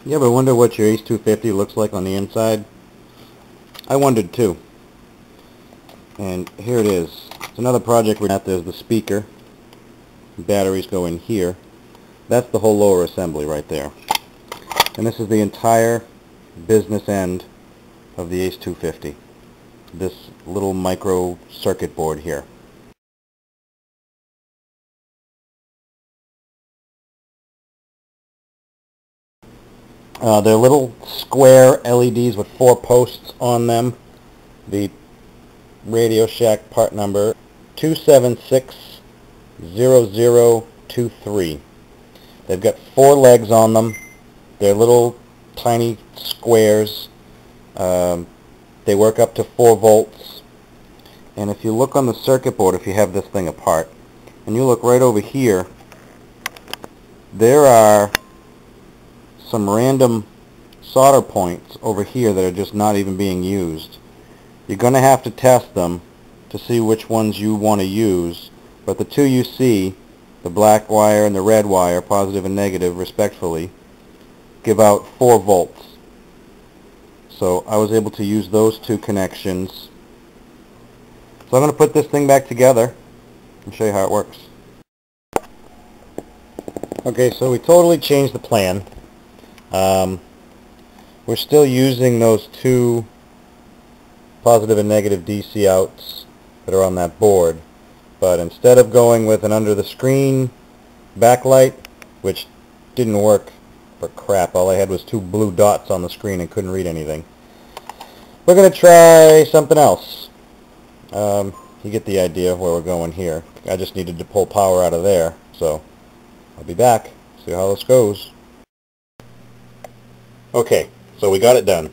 You ever wonder what your Ace 250 looks like on the inside? I wondered too. And here it is. It's another project where there's the speaker. Batteries go in here. That's the whole lower assembly right there. And this is the entire business end of the Ace 250. This little micro circuit board here. They're little square LEDs with 4 posts on them. The Radio Shack part number 2760023. They've got 4 legs on them. They're little tiny squares. They work up to 4 volts. And if you look on the circuit board, if you have this thing apart, and you look right over here, there are some random solder points over here that are just not even being used. You're going to have to test them to see which ones you want to use, but the two you see, the black wire and the red wire, positive and negative respectively, give out 4 volts. So I was able to use those 2 connections. So I'm going to put this thing back together and show you how it works. Okay, so we totally changed the plan. We're still using those 2 positive and negative DC outs that are on that board, but instead of going with an under the screen backlight, which didn't work for crap, all I had was 2 blue dots on the screen and couldn't read anything, we're going to try something else. You get the idea of where we're going here. I just needed to pull power out of there, so I'll be back, see how this goes. Okay, so we got it done,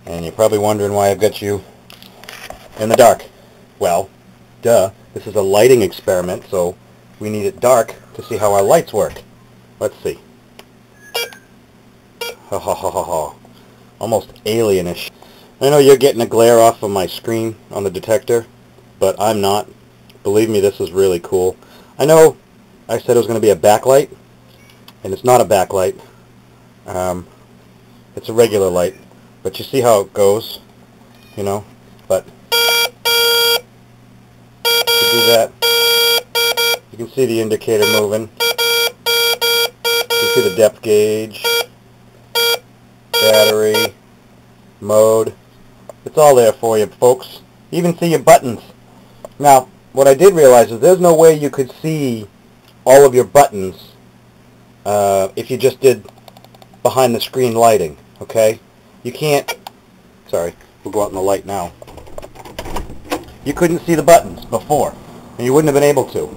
and you're probably wondering why I've got you in the dark. Well, duh, this is a lighting experiment, so we need it dark to see how our lights work. Let's see. Ha ha ha ha ha. Almost alienish. I know you're getting a glare off of my screen on the detector, but I'm not. Believe me, this is really cool. I know I said it was going to be a backlight, and it's not a backlight. It's a regular light, but you see how it goes, you know, but to do that, you can see the indicator moving, you can see the depth gauge, battery, mode, it's all there for you folks. You even see your buttons. Now, what I did realize is there's no way you could see all of your buttons if you just did behind the screen lighting, okay? You can't, sorry, we'll go out in the light now. You couldn't see the buttons before, and you wouldn't have been able to.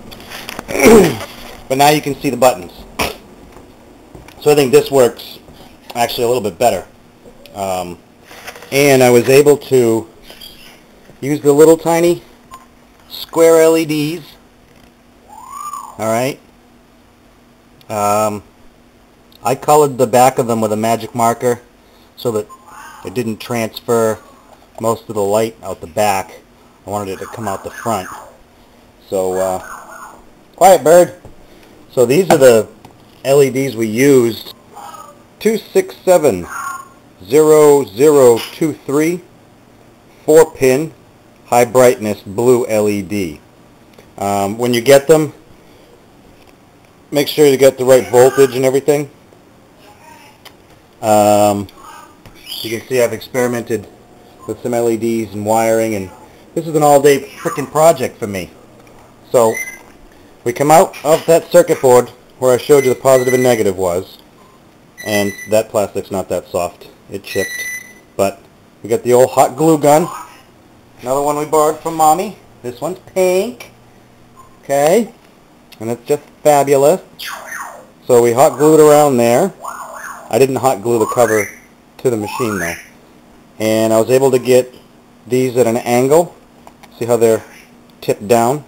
But now you can see the buttons. So I think this works actually a little bit better. And I was able to use the little tiny square LEDs. Alright. I colored the back of them with a magic marker so that it didn't transfer most of the light out the back. I wanted it to come out the front. So, quiet bird. So these are the LEDs we used. 2670023 4-pin high brightness blue LED. When you get them, make sure you get the right voltage and everything. You can see I've experimented with some LEDs and wiring, and this is an all-day frickin' project for me. So we come out of that circuit board where I showed you the positive and negative was, and that plastic's not that soft. It chipped. But we got the old hot glue gun. Another one we borrowed from Mommy. This one's pink. Okay. And it's just fabulous. So we hot glued around there. I didn't hot glue the cover to the machine though. And I was able to get these at an angle. See how they're tipped down?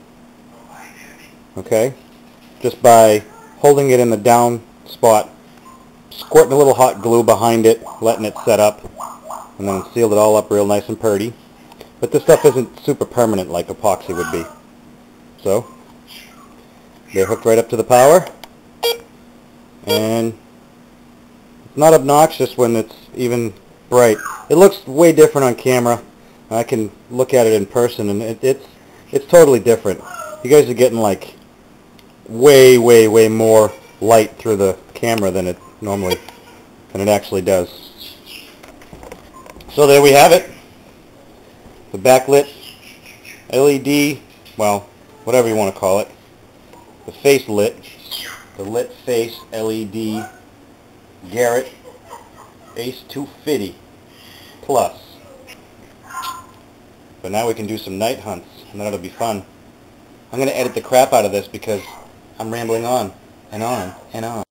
Okay. Just by holding it in the down spot, squirting a little hot glue behind it, letting it set up, and then sealed it all up real nice and pretty. But this stuff isn't super permanent like epoxy would be. So they're hooked right up to the power, and not obnoxious when it's even bright. It looks way different on camera. I can look at it in person, and it's totally different. You guys are getting like way more light through the camera than it actually does. So there we have it. The backlit LED, well, whatever you want to call it. The face lit. The lit face LED Garrett Ace 250 Plus. But now we can do some night hunts, and that'll be fun. I'm going to edit the crap out of this because I'm rambling on and on and on.